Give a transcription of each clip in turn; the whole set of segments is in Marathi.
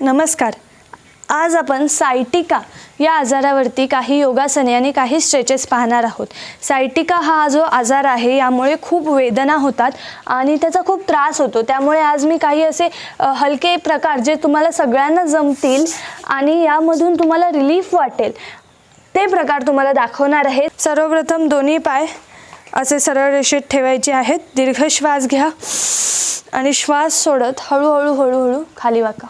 नमस्कार. आज आपण सायटिका या आजारावरती काही योगासने आणि काही स्ट्रेचेस पाहणार आहोत. सायटिका हा जो आजार आहे यामुळे खूप वेदना होतात आणि त्याचा खूप त्रास होतो. त्यामुळे आज मी काही असे हलके प्रकार जे तुम्हाला सगळ्यांना जमतील आणि यामधून तुम्हाला रिलीफ वाटेल ते प्रकार तुम्हाला दाखवणार आहे. सर्वप्रथम दोन्ही पाय असे सरळ रेषेत ठेवायचे आहेत. दीर्घ श्वास घ्या आणि श्वास सोडत हळूहळू हळूहळू खाली वाका.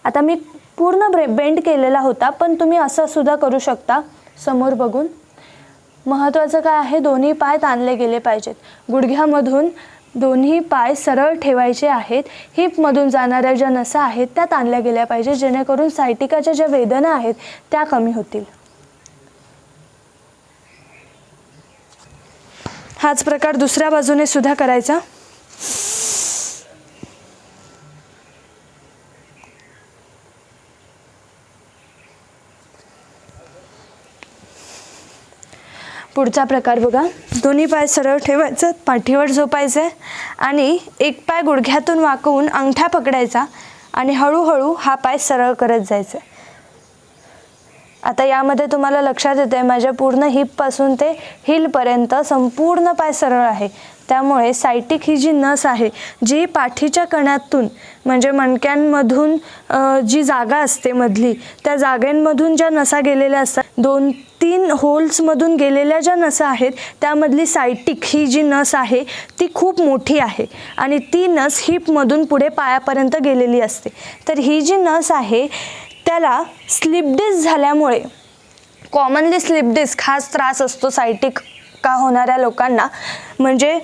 आता मी पूर्ण बेंड केलेला होता, पण तुम्ही असं सुद्धा करू शकता समोर बघून. महत्त्वाचं काय आहे, दोन्ही पाय ताणले गेले पाहिजेत. गुडघ्यामधून दोन्ही पाय सरळ ठेवायचे आहेत. हिपमधून जाणाऱ्या ज्या नसा आहेत त्या ताणल्या गेल्या पाहिजे, जेणेकरून सायटिकाच्या ज्या वेदना आहेत त्या कमी होतील. हाच प्रकार दुसऱ्या बाजूने सुद्धा करायचा. पुढचा प्रकार बघा. दोन्ही पाय सरळ ठेवायचं, पाठीवर झोपायचं आणि एक पाय गुडघ्यातून वाकवून अंगठा पकडायचा आणि हळूहळू हा पाय सरळ करत जायचं. आता यामध्ये तुम्हाला लक्षात येते माझ्या पूर्ण हिपपासून ते हिलपर्यंत संपूर्ण पाय सरळ आहे. त्यामुळे सायटिक ही जी नस आहे जी पाठीच्या कण्यातून म्हणजे मणक्यांमधून जी जागा असते मधली, त्या जागेंमधून ज्या नसा गेलेल्या असतात, 2-3 होल्समधून गेलेल्या ज्या नसा आहेत त्यामधली सायटिक ही जी नस आहे ती खूप मोठी आहे आणि ती नस हिपमधून पुढे पायापर्यंत गेलेली असते. तर ही जी नस आहे त्याला स्लिप डिस्क झाल्यामुळे, कॉमनली स्लिप डिस्क हाच त्रास असतो सायटिक का होणाऱ्या लोकांना, म्हणजे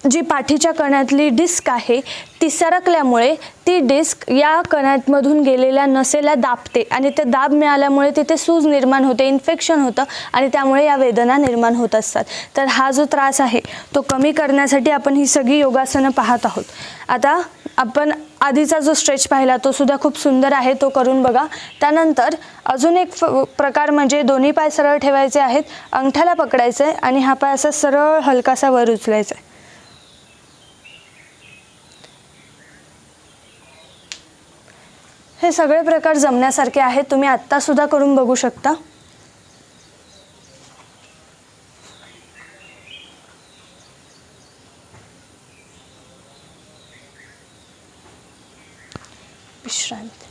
जी पाठीच्या कण्यातली डिस्क आहे ती सरकल्यामुळे ती डिस्क या कण्यामधून गेलेल्या नसेला दाबते आणि ते दाब मिळाल्यामुळे तिथे सूज निर्माण होते, इन्फेक्शन होतं आणि त्यामुळे या वेदना निर्माण होत असतात. तर हा जो त्रास आहे तो कमी करण्यासाठी आपण ही सगळी योगासनं पाहत आहोत. आता आपण आधीचा जो स्ट्रेच पाहिला तो सुद्धा खूप सुंदर आहे, तो करून बघा. त्यानंतर अजून एक प्रकार म्हणजे दोन्ही पाय सरळ ठेवायचे आहेत, अंगठ्याला पकडायचं आहे आणि हा पाय असा सरळ हलकासा वर उचलायचा आहे. हे सगळे प्रकार जमण्यासारखे आहेत, तुम्ही आत्ता सुद्धा करून बघू शकता. विश्रांती.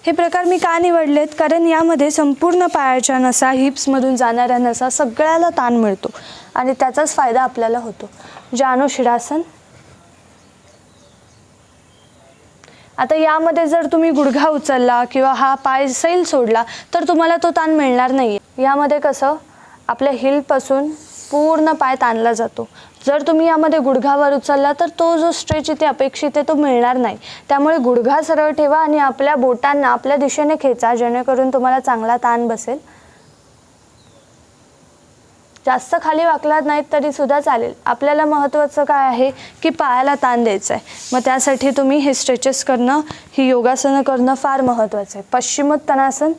हे प्रकार मी का निवडलेत, कारण यामध्ये संपूर्ण पायाच्या नसा, हिप्समधून जाणाऱ्या नसा सगळ्याला ताण मिळतो आणि त्याचाच फायदा आपल्याला होतो. जानुशिरासन. आता यामध्ये जर तुम्ही गुडघा उचलला किंवा हा पाय सैल सोडला तर तुम्हाला तो ताण मिळणार नाही. यामध्ये कसं आपल्या हिलपासून पूर्ण पाय ताणला जातो. जर तुम्ही यामध्ये गुडघावर उचलला तर तो जो स्ट्रेच इथे अपेक्षित आहे तो मिळणार नाही. त्यामुळे गुडघा सरळ ठेवा आणि आपल्या बोटांना आपल्या दिशेने खेचा, जेणेकरून तुम्हाला चांगला ताण बसेल. जास्त खाली वाकलात नाहीत तरी सुद्धा चालेल. आपल्याला महत्त्वाचं काय आहे की पायाला ताण द्यायचा आहे. मग त्यासाठी तुम्ही हे स्ट्रेचेस करणं, ही योगासनं करणं फार महत्त्वाचं आहे. पश्चिमोत्तानासन.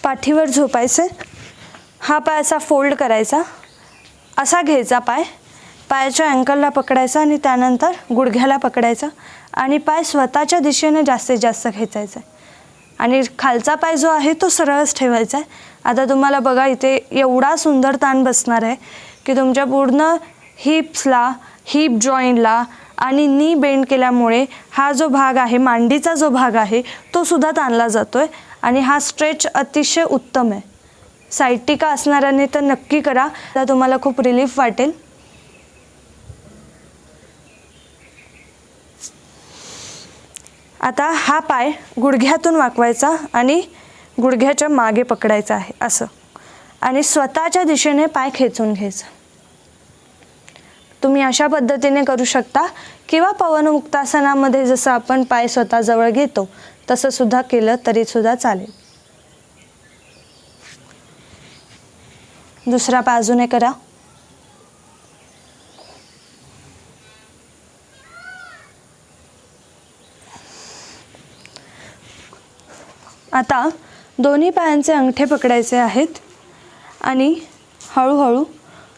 पाठीवर झोपायचं, हा पाय असा फोल्ड करायचा, असा घ्यायचा पाय, पायाच्या अँकलला पकडायचा आणि त्यानंतर गुडघ्याला पकडायचा आणि पाय स्वतःच्या दिशेने जास्तीत जास्त खेचायचा आहे आणि खालचा पाय जो आहे तो सरळच ठेवायचा आहे. आता तुम्हाला बघा इथे एवढा सुंदर ताण बसणार आहे की तुमच्या पूर्ण हिप्सला, हिप जॉईंटला आणि नी बेंड केल्यामुळे हा जो भाग आहे, मांडीचा जो भाग आहे तो सुद्धा ताणला जातोय आणि हा स्ट्रेच अतिशय उत्तम आहे. सायटिका असणाऱ्यांनी तर नक्की करा, तर तुम्हाला खूप रिलीफ वाटेल. आता हा पाय गुडघ्यातून वाकवायचा आणि गुडघ्याच्या मागे पकडायचा आहे असं आणि स्वतःच्या दिशेने पाय खेचून घ्यायचा. तुम्ही अशा पद्धतीने करू शकता किंवा पवनमुक्तासनामध्ये जसं आपण पाय स्वतः जवळ घेतो तसं सुद्धा केलं तरी सुद्धा चालेल. दुसऱ्या बाजूने करा. आता दोन्ही पायांचे अंगठे पकडायचे आहेत आणि हळूहळू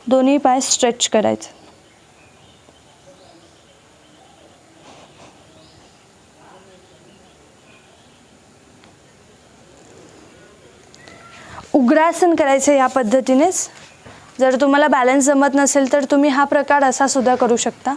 दोन्ही पाय स्ट्रेच करायचे. उग्रासन करायचं या पद्धतीनेच. जर तुम्हाला बॅलन्स जमत नसेल तर तुम्ही हा प्रकार असा सुद्धा करू शकता.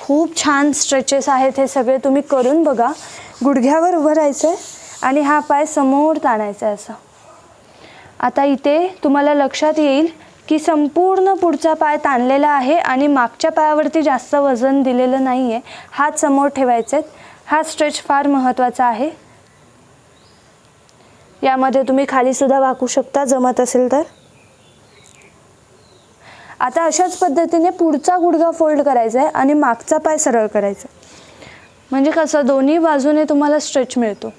खूप छान स्ट्रेचेस आहेत हे सगळे, तुम्ही करून बघा. गुडघ्यावर उभं राहायचं आहे आणि हा पाय समोर ताणायचा आहे असा. आता इथे तुम्हाला लक्षात येईल की संपूर्ण पुढचा पाय ताणलेला आहे आणि मागच्या पायावरती जास्त वजन दिलेलं नाही आहे. हात समोर ठेवायचे आहेत. हा स्ट्रेच फार महत्त्वाचा आहे. यामध्ये तुम्ही खाली सुद्धा वाकू शकता जमत असेल तर. आता अशाच पद्धतीने पुढचा गुडघा फोल्ड करायचा आहे आणि मागचा पाय सरळ करायचा. म्हणजे कसं दोन्ही बाजूने तुम्हाला स्ट्रेच मिळतो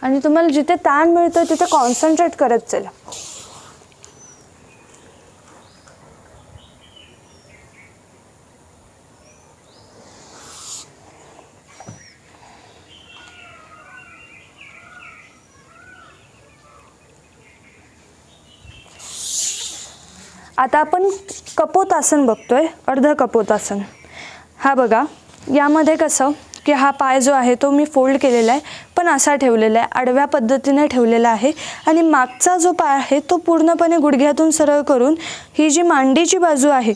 आणि तुम्हाला जिथे ताण मिळतो तिथे कॉन्सन्ट्रेट करत चला. आता आपण कपोतासन बघतोय, अर्ध कपोतासन. हा बघा, यामध्ये कसं की हा पाय जो आहे तो मी फोल्ड केलेला आहे पण असा ठेवलेला आहे, आडव्या पद्धतीने ठेवलेला आहे आणि मागचा जो पाय आहे तो पूर्णपणे गुडघ्यातून सरळ करून ही जी मांडीची बाजू आहे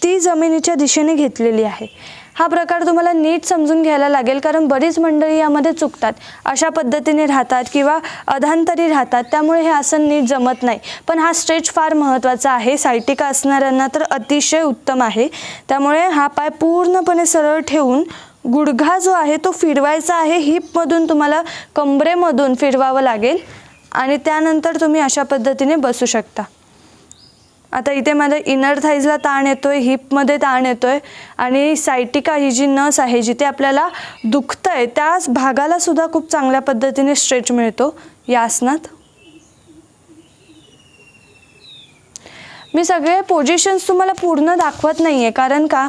ती जमिनीच्या दिशेने घेतलेली आहे. हा प्रकार तुम्हाला नीट समजून घ्यायला लागेल कारण बरीच मंडळी यामध्ये चुकतात. अशा पद्धतीने राहतात किंवा अधांतरी राहतात, त्यामुळे हे आसन नीट जमत नाही. पण हा स्ट्रेच फार महत्त्वाचा आहे. सायटिका असणाऱ्यांना तर अतिशय उत्तम आहे. त्यामुळे हा पाय पूर्णपणे सरळ ठेवून गुडघा जो आहे तो फिरवायचा आहे. हिपमधून तुम्हाला कंबरेमधून फिरवावं लागेल आणि त्यानंतर तुम्ही अशा पद्धतीने बसू शकता. आता इथे माझ्या इनर थाईजला ताण येतोय, हिपमध्ये ताण येतोय आणि सायटिका ही जी नस आहे जिथे आपल्याला दुखतंय त्याच भागाला सुद्धा खूप चांगल्या पद्धतीने स्ट्रेच मिळतो या आसनात. मी सगळे पोझिशन्स तुम्हाला पूर्ण दाखवत नाही आहे कारण का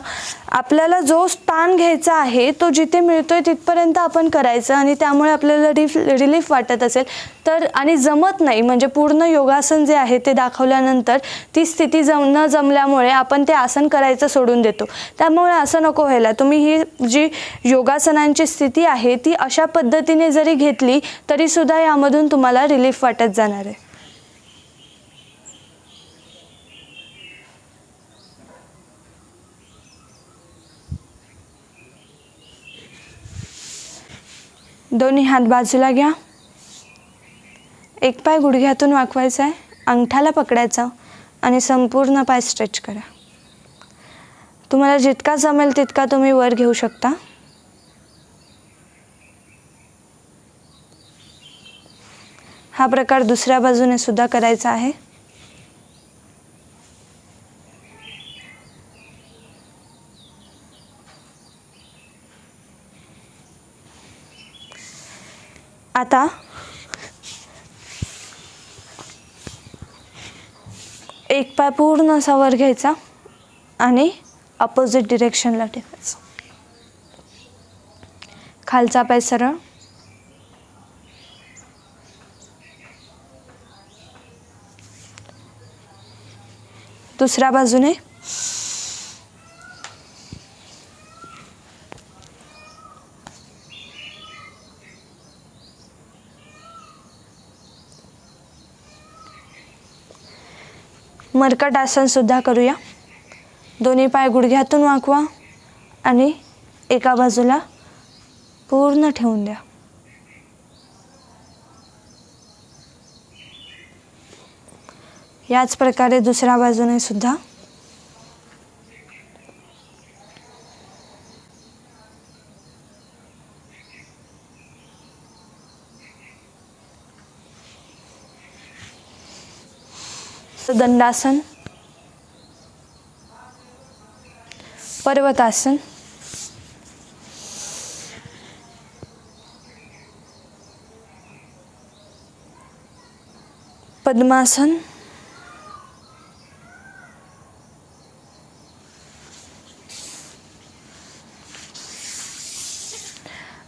आपल्याला जो ताण घ्यायचा आहे तो जिथे मिळतोय तिथपर्यंत आपण करायचं आणि त्यामुळे आपल्याला रिलीफ वाटत असेल तर आणि जमत नाही म्हणजे पूर्ण योगासन जे आहे ते दाखवल्यानंतर ती स्थिती न जमल्यामुळे आपण ते आसन करायचं सोडून देतो. त्यामुळे असं नको व्हायला. तुम्ही ही जी योगासनांची स्थिती आहे ती अशा पद्धतीने जरी घेतली तरीसुद्धा यामधून तुम्हाला रिलीफ वाटत जाणार आहे. दोन्ही हात बाजूला घ्या. एक पाय गुडघ्यातून वाकवायचा आहे, अंगठाला पकडायचा आणि संपूर्ण पाय स्ट्रेच करा. तुम्हाला जितका जमेल तितका तुम्ही वर घेऊ शकता. हा प्रकार दुसऱ्या बाजूने सुद्धा करायचा आहे. आता एक पाय पूर्ण असा वर घ्यायचा आणि अपोजिट डिरेक्शनला ठेवायचा. खालचा पाय सरळ. दुसऱ्या बाजूने. मर्कट आसन सुद्धा करूया. दोन्ही पाय गुडघ्यातून वाकवा आणि एका बाजूला पूर्ण ठेवून द्या. याच प्रकारे दुसऱ्या बाजूने सुद्धा. दंडासन, पर्वतासन, पद्मासन,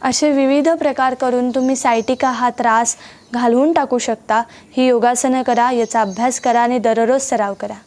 असे विविध प्रकार करून तुम्ही सायटिका हा त्रास घालवून टाकू शकता. ही योगासनं करा, याचा अभ्यास करा आणि दररोज सराव करा.